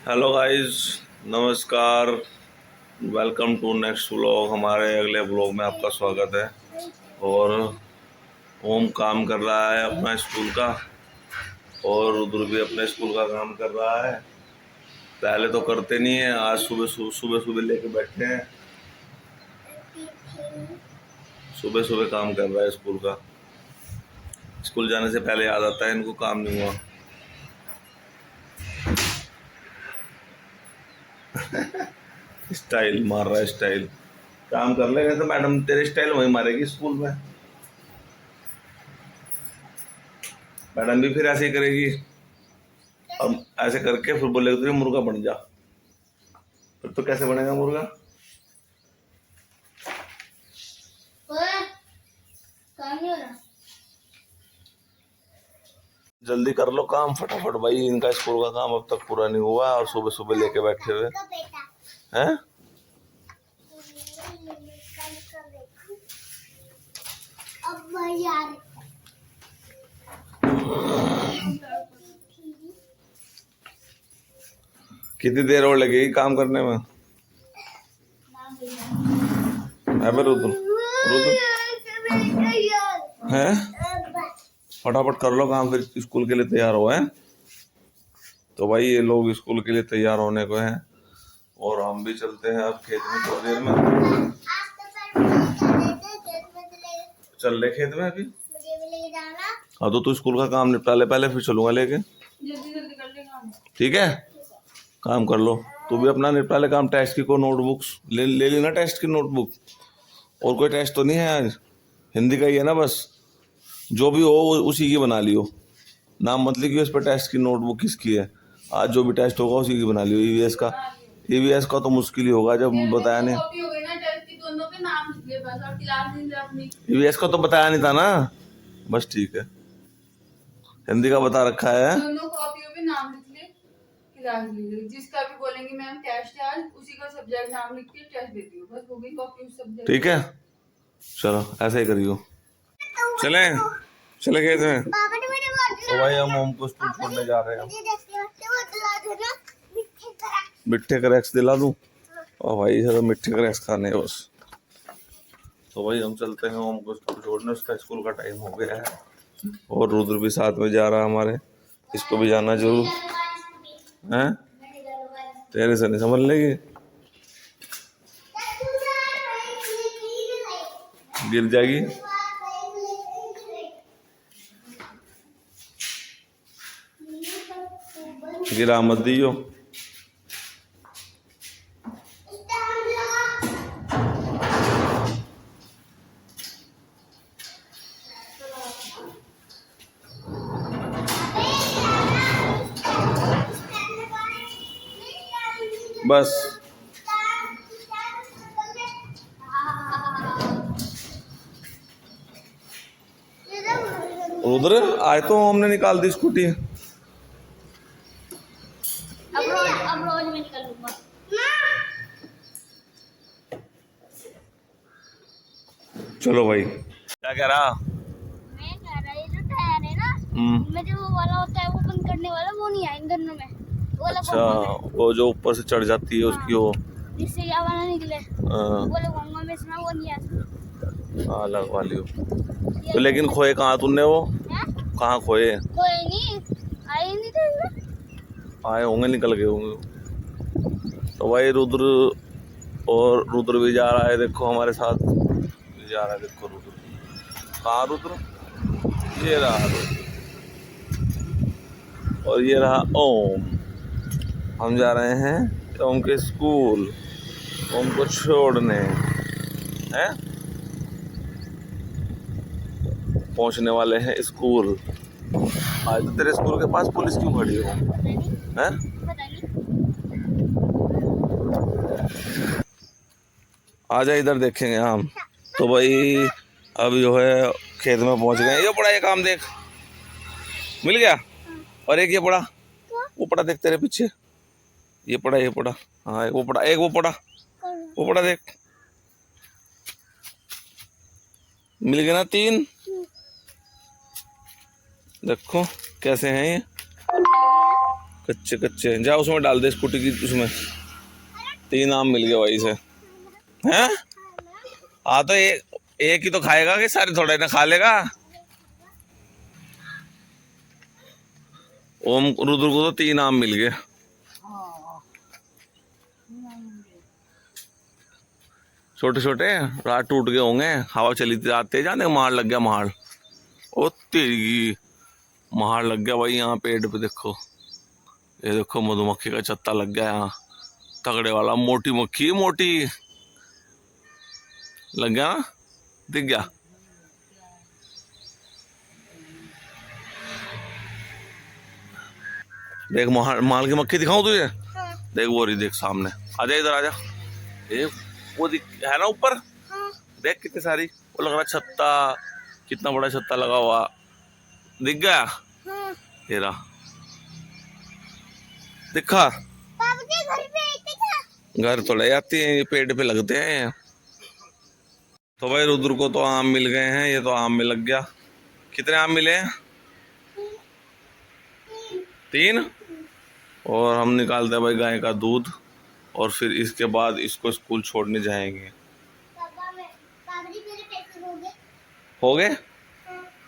Hello guys, नमस्कार। Welcome to next vlog. हमारे अगले व्लॉग में आपका स्वागत है। और ओम काम कर रहा है अपना स्कूल का, और रुद्र भी अपने स्कूल का काम कर रहा है। पहले तो करते नहीं है, आज सुबह सुबह लेके बैठे हैं। सुबह सुबह काम कर रहा है स्कूल का। स्कूल जाने से पहले याद आता है इनको काम नहीं हुआ। स्टाइल मार रहा है, स्टाइल। काम कर लेगा तो मैडम तेरे स्टाइल वही मारेगी स्कूल में। मैडम भी फिर ऐसे ही करेगी, और ऐसे करके फिर बोलेगी तो मुर्गा बन जा। फिर तो कैसे बनेगा मुर्गा? जल्दी कर लो काम फटाफट भाई, इनका स्कूल का काम अब तक पूरा नहीं हुआ और सुबह सुबह लेके बैठे हुए हैं। कितनी देर और लगेगी काम करने में? रुद्र रुद्र है, फटाफट कर लो काम, फिर स्कूल के लिए तैयार हो। हैं तो भाई ये लोग स्कूल के लिए तैयार होने को हैं, और हम भी चलते हैं अब खेत में थोड़ी देर में। चल रहे खेत में अभी। हाँ तो तू स्कूल का काम निपटा ले पहले, फिर चलूंगा लेके। ठीक है, काम कर लो। तू भी अपना निपटा ले काम। टेस्ट की को नोटबुक्स ले लेना, टेस्ट की नोटबुक। और कोई टेस्ट तो नहीं है आज? हिंदी का ही है ना बस? जो भी हो उसी की बना लियो। नाम मत लिखियो इस पर टेस्ट की नोटबुक किसकी है। आज जो भी टेस्ट होगा उसी की बना लियो। ईवीएस का तो मुश्किल ही होगा जब बताया नहीं। ईवीएस का तो बताया नहीं था ना, बस ठीक है। हिंदी का बता रखा है। दोनों कॉपियों पे नाम लिख ले, क्लास लीजिए। जिसका भी बोलेंगे मैम टेस्ट है आज, उसी का सब्जेक्ट नाम लिख के टेस्ट देती हूँ। बस हो गई कॉपी उस सब्जेक्ट। ठीक है, चलो ऐसा ही करियो। चले चले गए थे तो भाई हम ओम को स्कूल छोड़ने जा रहे हैं। मिठे क्रैक्स दिला दूं? और भाई सर मिठे क्रैक्स खाने हैं बस। तो भाई हम चलते हैं ओम को स्कूल छोड़ने, उसका स्कूल का टाइम हो गया है। और रुद्र भी साथ में जा रहा है हमारे, इसको भी जाना जरूर है। तेरे से नहीं समझ लेगी, गिर जाएगी। गिरा मत दियो। बस रुद्र आए तो हमने निकाल दी स्कूटी। अब रोज मैं निकल लूंगा। चलो भाई, क्या कह रहा? मैं कह रहा ये जो टायर है ना, में जो वो वाला होता है वो बंद करने वाला, वो नहीं है इन दोनों में। वो वाला अच्छा, वो जो ऊपर से चढ़ जाती है उसकी वो, जिससे ये हवा ना निकले, वो लगवाऊंगा मैं इसमें। वो नहीं है। हाँ लगवा लियो। तो लेकिन खोए कहाँ तुमने वो? कहाँ खोए? कोई नहीं आए नहीं थे इसमें। आए होंगे, निकल गए होंगे। तो भाई रुद्र भी जा रहा है, देखो हमारे साथ जा रहा है। देखो रुद्र, कहाँ रुद्र? ये रहा रुद्र, और ये रहा ओम। हम जा रहे हैं ओम के स्कूल, ओम को छोड़ने हैं। पहुंचने वाले हैं स्कूल। आज तो तेरे स्कूल के पास पुलिस क्यों खड़ी हो? हैं? आजा इधर देखेंगे हम। तो भाई अब जो है खेत में पहुंच गए। ये पड़ा, ये काम देख मिल गया। और एक ये पड़ा, वो पड़ा देख तेरे पीछे, ये पड़ा, ये पड़ा। हाँ एक वो पड़ा, एक वो पड़ा, वो पड़ा देख। मिल गया ना 3। देखो कैसे हैं ये। कच्चे कच्चे जा उसमें डाल दे स्कूटी की उसमें। 3 आम मिल गए भाई से हैं। हाँ तो एक ही तो खाएगा कि सारे थोड़े ना खा लेगा। ओम रुद्र को तो 3 आम मिल गए। छोटे छोटे रात टूट गए होंगे, हवा चली थी आते जाने महाड़ लग गया महाड़। ओ तेरी महाड़ लग गया भाई यहाँ पेड़ पे देखो। ये देखो मधुमक्खी का छत्ता लग गया यहाँ तगड़े वाला। मोटी मक्खी मोटी लग गया ना, दिख गया। देख माल की मक्खी दिखाऊं तुझे। देख वो रही, देख सामने। आजा इधर आजा। वो दिख है ना ऊपर। देख कितनी सारी। वो लग रहा छत्ता, कितना बड़ा छत्ता लगा हुआ, दिख गया। ये रहा, दिखा। घर तो ले जाती है, ये पेड़ पे लगते हैं। तो भाई रुद्र को तो आम मिल गए हैं, ये तो आम में लग गया। कितने आम मिले हैं? 3। और हम निकालते हैं भाई गाय का दूध, और फिर इसके बाद इसको स्कूल छोड़ने जाएंगे। हो गए?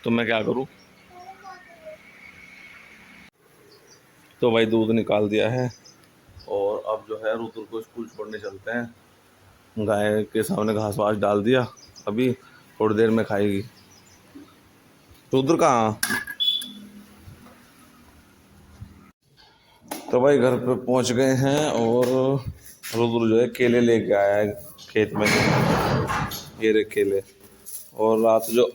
तो मैं क्या करूं? तो भाई दूध निकाल दिया है, और अब जो है रुद्र को स्कूल छोड़ने चलते हैं। गाय के सामने घास वास डाल दिया, अभी थोड़ी देर में खाएगी। रुद्र कहाँ? तो भाई घर पे पहुंच गए हैं, और रुद्र जो है केले लेके आया है खेत में। ये रहे केले, और रात जो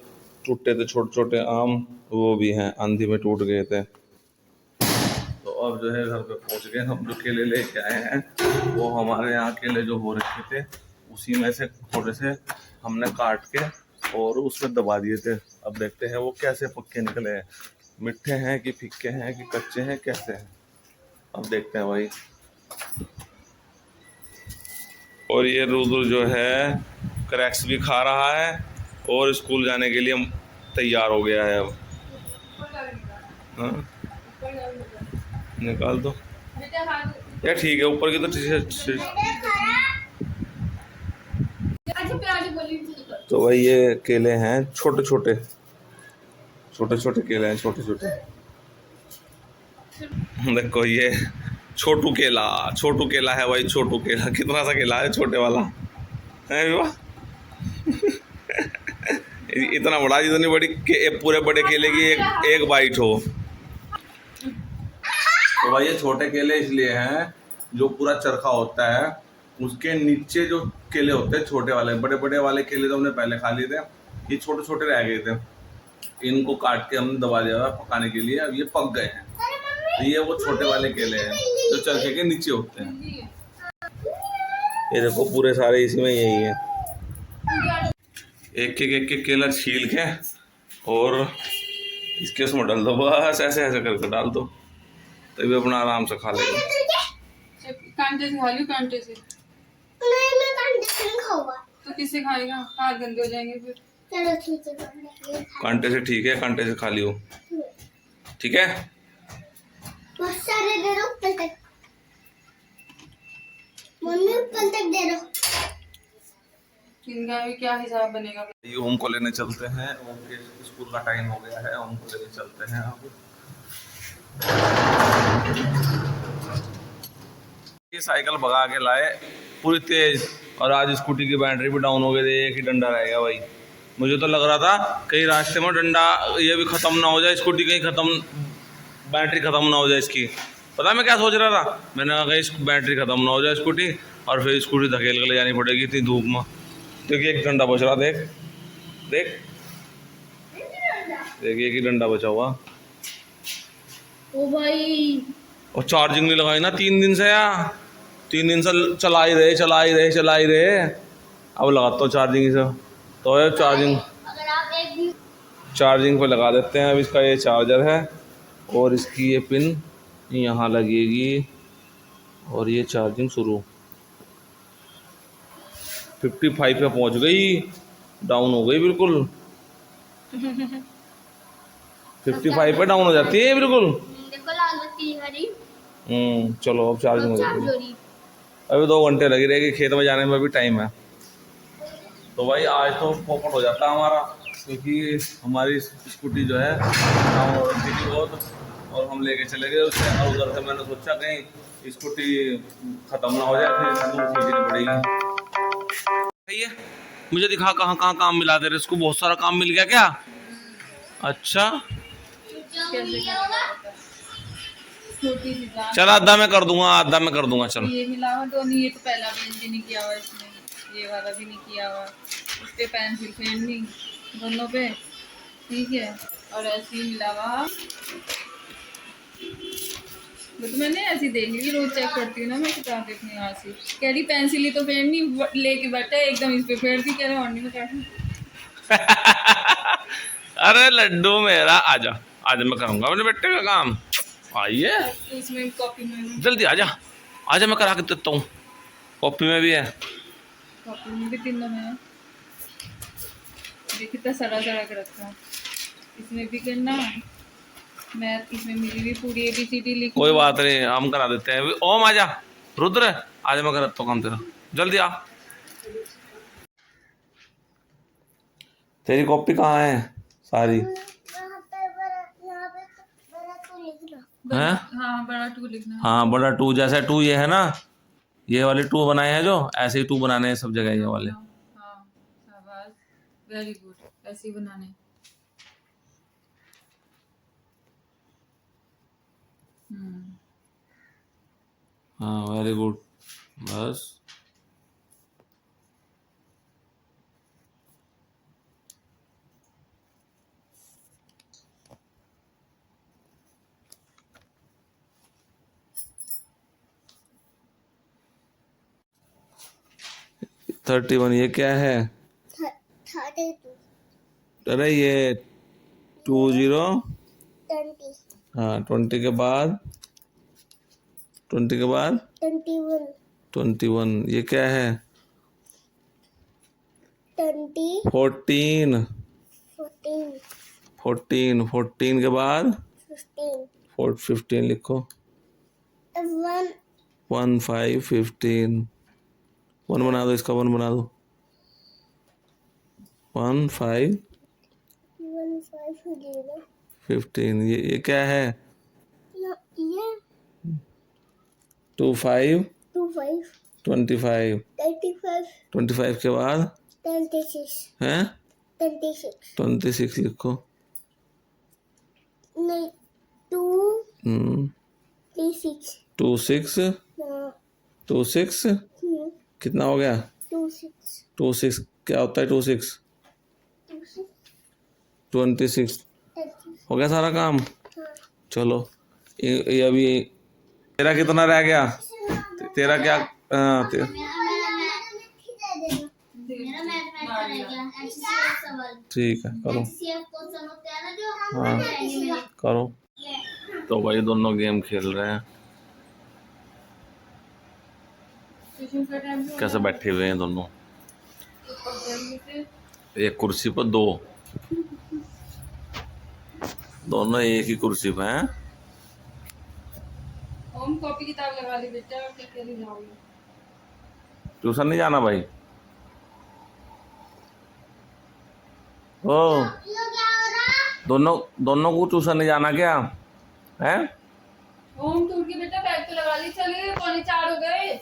टूटे थे छोटे छोटे आम, वो भी हैं, आंधी में टूट गए थे। तो अब जो है घर पे पहुंच गए। हम जो केले लेके आए हैं वो हमारे यहाँ केले जो हो रखे थे उसी में से थोड़े से हमने काट के और उसमें दबा दिए थे। अब देखते हैं वो कैसे पक्के निकले हैं, मीठे हैं कि फीके हैं कि कच्चे हैं, कैसे हैं। अब देखते हैं भाई। और ये रुद्र जो है क्रैक्स भी खा रहा है, और स्कूल जाने के लिए तैयार हो गया है अब। हाँ निकाल दो यार, ठीक है। ऊपर की तो तो भाई ये केले हैं छोटे छोटे केले हैं, छोटे छोटे। देखो ये छोटू केला है भाई। छोटू केला कितना सा केला है, छोटे वाला है इतना बड़ा, जितनी बड़ी पूरे बड़े केले की एक बाइट हो। तो भाई ये छोटे केले इसलिए हैं, जो पूरा चरखा होता है उसके नीचे जो केले होते हैं छोटे वाले। बड़े बड़े वाले केले तो हमने पहले खा लिए थे, ये छोटे छोटे रह गए थे। इनको काट के हमने दबा दिया पकाने के लिए, अब ये पक गए हैं। तो ये वो छोटे वाले केले हैं जो चरखे के नीचे होते हैं। ये देखो पूरे सारे इसी में यही है। एक एक केला छील के और इसके उसमें डाल दो, बस ऐसे ऐसे करके डाल दो, तभी अपना आराम से खा लेगा। कांटे से खा लो, कांटे से। नहीं मैं कांटे से नहीं खाऊंगा। तो किससे खाएगा? हाथ गंदे हो जाएंगे फिर। चलो ठीक है, कांटे से ठीक है, कांटे से खा लियो, ठीक है। बहुत सारे दे दो ऊपर तक, मम्मी ऊपर तक दे दो। इनका भी क्या हिसाब बनेगा? ये ओम को लेने चलते हैं, ओम के स्कूल का टाइम हो गया है, ओम को लेने चलते हैं अब। ये साइकिल भगा के लाए पूरी तेज, और आज स्कूटी की बैटरी भी डाउन हो गई थी, एक ही डंडा रह गया भाई। मुझे तो लग रहा था कहीं रास्ते में डंडा ये भी ख़त्म ना हो जाए, स्कूटी कहीं ख़त्म, बैटरी ख़त्म ना हो जाए इसकी। पता है मैं क्या सोच रहा था? मैंने कहा कहीं बैटरी ख़त्म ना हो जाए स्कूटी, और फिर स्कूटी धकेल के ले जानी पड़ेगी इतनी धूप में। देखिए एक डंडा बच रहा, देख देख देखिए, एक ही डंडा बचा हुआ। ओ भाई, और चार्जिंग नहीं लगाई ना 3 दिन से, यार 3 दिन से चला ही रहे। अब लगाता हूँ चार्जिंग इसे, तो ये चार्जिंग पे लगा देते हैं। अब इसका ये चार्जर है, और इसकी ये पिन यहाँ लगेगी, और ये चार्जिंग शुरू। 55 पे पहुँच गई, डाउन हो गई बिल्कुल। 55 पे डाउन हो जाती है बिल्कुल। देखो लाल बत्ती हरी। चलो अब चार्जिंग हो चार्ज जाएगी। हो रही। अभी 2 घंटे लगी रहेगी, खेत में जाने में भी टाइम है। तो भाई आज तो पोपट हो जाता है हमारा, क्योंकि हमारी स्कूटी जो है काम हो रखी थी बहुत, और हम लेके चले गए उसे। और उधर से मैंने सोचा कहीं स्कूटी खत्म ना हो जाए, फिर दूर खींचनी पड़ेगी। ये मुझे दिखा कहाँ कहाँ काम मिला दे रहे इसको, बहुत सारा काम मिल गया क्या? अच्छा छोटी सी जान। चल, आधा मैं कर दूंगा, आधा मैं कर दूंगा, चल। ये मिलावट तो नहीं, ये तो पहला पेंट भी नहीं किया हुआ इसमें, ये वाला भी नहीं किया हुआ, उस पे पेंसिल पेंटिंग दोनों पे ठीक है, और ऐसे ही मिला हुआ। वो तो मैंने ऐसी देख ली, रोज चेक करती हूँ ना मैं किताब देखने यहाँ से, कह रही पेंसिल ही तो फेंट नहीं, लेके बैठा है एकदम इस पे फेंट दी, कह रहे और नहीं में बैठा। अरे लड्डू मेरा, आजा आजा, मैं करूंगा अपने बेटे का काम। आइए इसमें कॉपी में, जल्दी आजा, आजा मैं करा के देता हूँ। कॉपी में भी है, कॉपी में भी तीनों में है, देखिए कितना सड़ा सड़ा के रखा है। इसमें भी करना, मैथ इसमें मिली हुई पूरी ABCD लिखी। कोई बात नहीं, हम करा देते हैं। ओम आजा, रुद्र आजा, मैं कराता हूँ काम तेरा, जल्दी आ। तेरी कॉपी कहाँ है सारी? हैं? हाँ बड़ा 2 लिखना है। हाँ बड़ा 2, जैसे 2 ये है ना, ये वाले 2 बनाए हैं जो, ऐसे ही 2 बनाने हैं सब जगह ये वाले। हाँ शाबाश, वेरी गुड, ऐसे ही बनाने। हाँ वेरी गुड, बस। थर्टी 31 ये क्या है? अरे ये 20, हाँ 20 के बाद, 20 के बाद 21 ये क्या है? 14 14 के बाद 15 लिखो। 1 5 15 1 बना दो, इसका 1 बना दो। 1 5 15 ये क्या है? 2 5 25 25 के बाद है 26 लिखो। 2 6 कितना हो गया? 2 6 क्या होता है? 2 6 26 हो गया सारा काम। चलो ये अभी तेरा कितना रह गया? तेरा क्या? ठीक है करो, हाँ करो। तो भाई दोनों गेम खेल रहे हैं, कैसे बैठे हुए हैं दोनों, एक कुर्सी पर दोनों एक ही कुर्सी पर हैं। ओम कॉपी किताब लगा ली बेटा, क्या खेली जाओगे? ट्यूशन नहीं जाना भाई? ओ दोनों को ट्यूशन नहीं जाना क्या है? ओम टूट की बेटा, बैग तो लगा ली, चलिए 3:45 हो गए,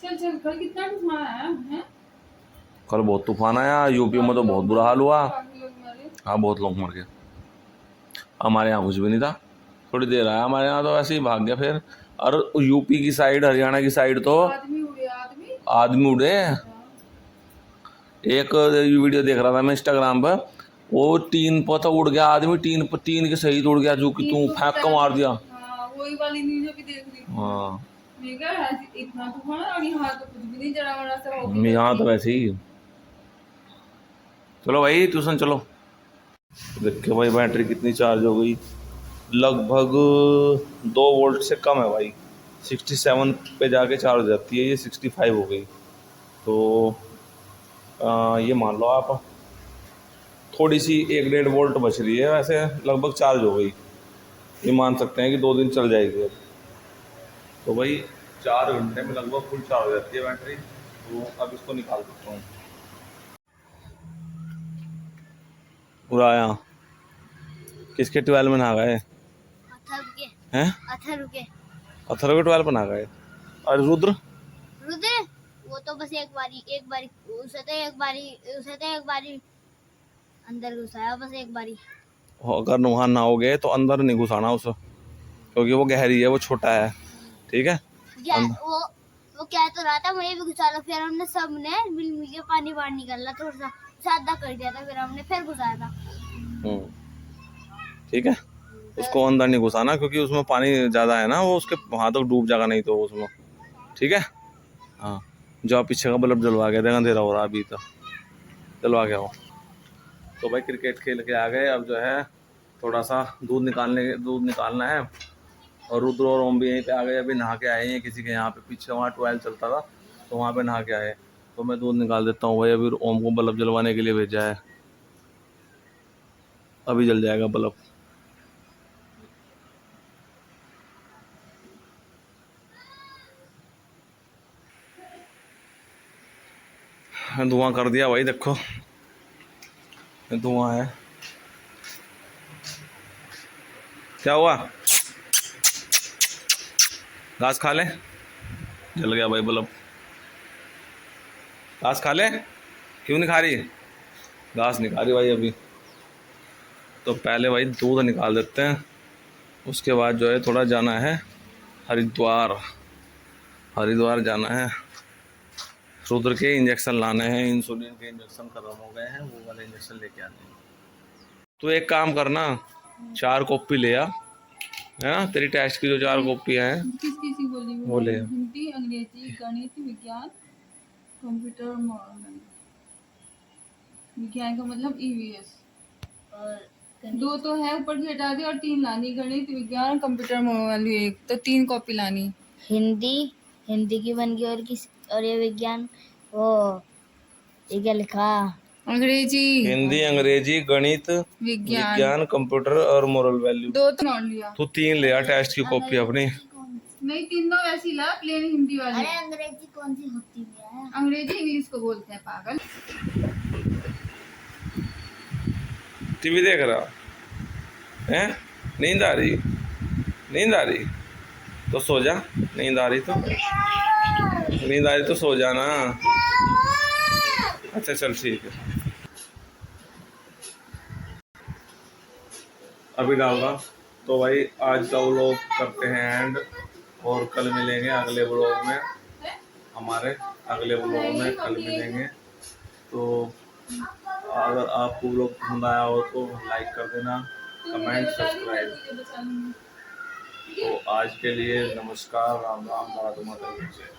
चल चल। कल कितना तूफान आया है? कल बहुत तूफान आया, यूपी में तो बहुत बुरा हाल हुआ। काफी लोग मरे। हाँ बहुत लोग मर गए, हमारे यहाँ कुछ भी नहीं था, थोड़ी देर आया, हमारे यहाँ तो ऐसे ही भाग गया फिर। और यूपी की साइड, हरियाणा की साइड तो आदमी उड़े, आदमी उड़े। एक वीडियो देख रहा था मैं इंस्टाग्राम पर, वो टीन पर तो उड़ गया आदमी, टीन के सही उड़ गया, जो कि तू फेंक कर मार दिया। हाँ वही वाली न्यूज़ अभी देख रही हूँ। हाँ मैं कहा इतना तूफान, और यहाँ तो कुछ भी नहीं, जरा बड़ा सा हो गया। यहाँ तो वैसे ही। चलो भाई ट्यूशन चलो। देखो भाई बैटरी कितनी चार्ज हो गई, लगभग 2 वोल्ट से कम है भाई, 67 पे जाके चार्ज हो जाती है, ये 65 हो गई। तो ये मान लो आप, थोड़ी सी 1 1.5 वोल्ट बच रही है, वैसे लगभग चार्ज हो गई। ये मान सकते हैं कि 2 दिन चल जाएगी अब। तो भाई 4 घंटे में लगभग फुल चार्ज हो जाती है बैटरी। तो अब इसको निकाल सकता हूँ। पूरा आया किसके 12 में नहा गए अथर्व के हैं? अथर्व के अथर्व के 12 में नहा गए। और रुद्र रुद्र वो तो बस एक बारी उसे तो एक बारी अंदर घुसाया, बस एक बारी। अगर वहाँ नहाओगे तो अंदर नहीं घुसाना उसे, क्योंकि वो गहरी है, वो छोटा है। ठीक है। वो क्या तो रहा था, मुझे भी घुसा लो। फिर हमने सबने मिल के पानी बाहर निकाला, थोड़ा सा सादा कर दिया था, फिर हमने फिर घुसाया था। ठीक है। उसको अंदर नहीं घुसाना, क्योंकि उसमें पानी ज़्यादा है ना, वो उसके वहाँ तक डूब जाएगा नहीं तो उसमें। ठीक है। हाँ, जो आप पीछे का बल्ब जलवा के देगा, अंधेरा हो रहा अभी तक, जलवा के आओ। तो भाई क्रिकेट खेल के आ गए। अब जो है थोड़ा सा दूध निकालना है। और रुद्र और ओम भी यहीं पे आ गए, अभी नहा के आए हैं किसी के यहाँ पे। पीछे वहाँ 12 चलता था तो वहाँ पे नहा के आए। तो मैं दूध निकाल देता हूँ भाई। अभी ओम को बल्ब जलवाने के लिए भेजा है, अभी जल जाएगा बल्ब। धुआं कर दिया भाई, देखो धुआं है। क्या हुआ? घास खा ले। जल गया भाई बल्ब। घास खा ले। क्यों नहीं खा रही? घास नहीं खा रही भाई अभी। तो पहले भाई दूध निकाल देते हैं, उसके बाद जो है थोड़ा जाना है हरिद्वार जाना है। रुद्र के इंजेक्शन लाने हैं, इंसुलिन के इंजेक्शन खत्म हो गए हैं, वो वाले इंजेक्शन लेके आने हैं। तो एक काम करना, 4 कॉपी ले आ, है ना, तेरी टेस्ट की जो 4 कॉपियाँ हैं किसी बोली वो ले। हिंदी, अंग्रेजी, गणित, विज्ञान, कंप्यूटर और मॉडर्न। विज्ञान का मतलब ईवीएस। और 2 तो है, ऊपर से हटा दी, और 3 लानी, गणित, विज्ञान, कंप्यूटर वाली 1, तो 3 कॉपी लानी। हिंदी की बन गई, और ये विज्ञान, वो ये क्या लिखा? अंग्रेजी, हिंदी, अंग्रेजी, गणित, विज्ञान, कंप्यूटर और मोरल वैल्यू। 2 तो नॉट लिया। तो 3 ले आ टेस्ट की कॉपी अपनी। नहीं, 3 तो वैसी ला, प्लेन हिंदी वाली। अरे अंग्रेजी कौन सी होती है? अंग्रेजी इंग्लिश को बोलते हैं पागल। टीवी देख रहा है? नींद आ रही तो सो जा। नींद आ रही तो सो जाना। अच्छा चल ठीक है, अभी डालूंगा। तो भाई आज का व्लॉग करते हैं एंड, और कल मिलेंगे अगले व्लॉग में। हमारे अगले व्लॉग में कल मिलेंगे। तो अगर आपको व्लॉग पसंद आया हो तो लाइक कर देना, कमेंट, सब्सक्राइब। तो आज के लिए नमस्कार, राम राम, राधे माता की जय।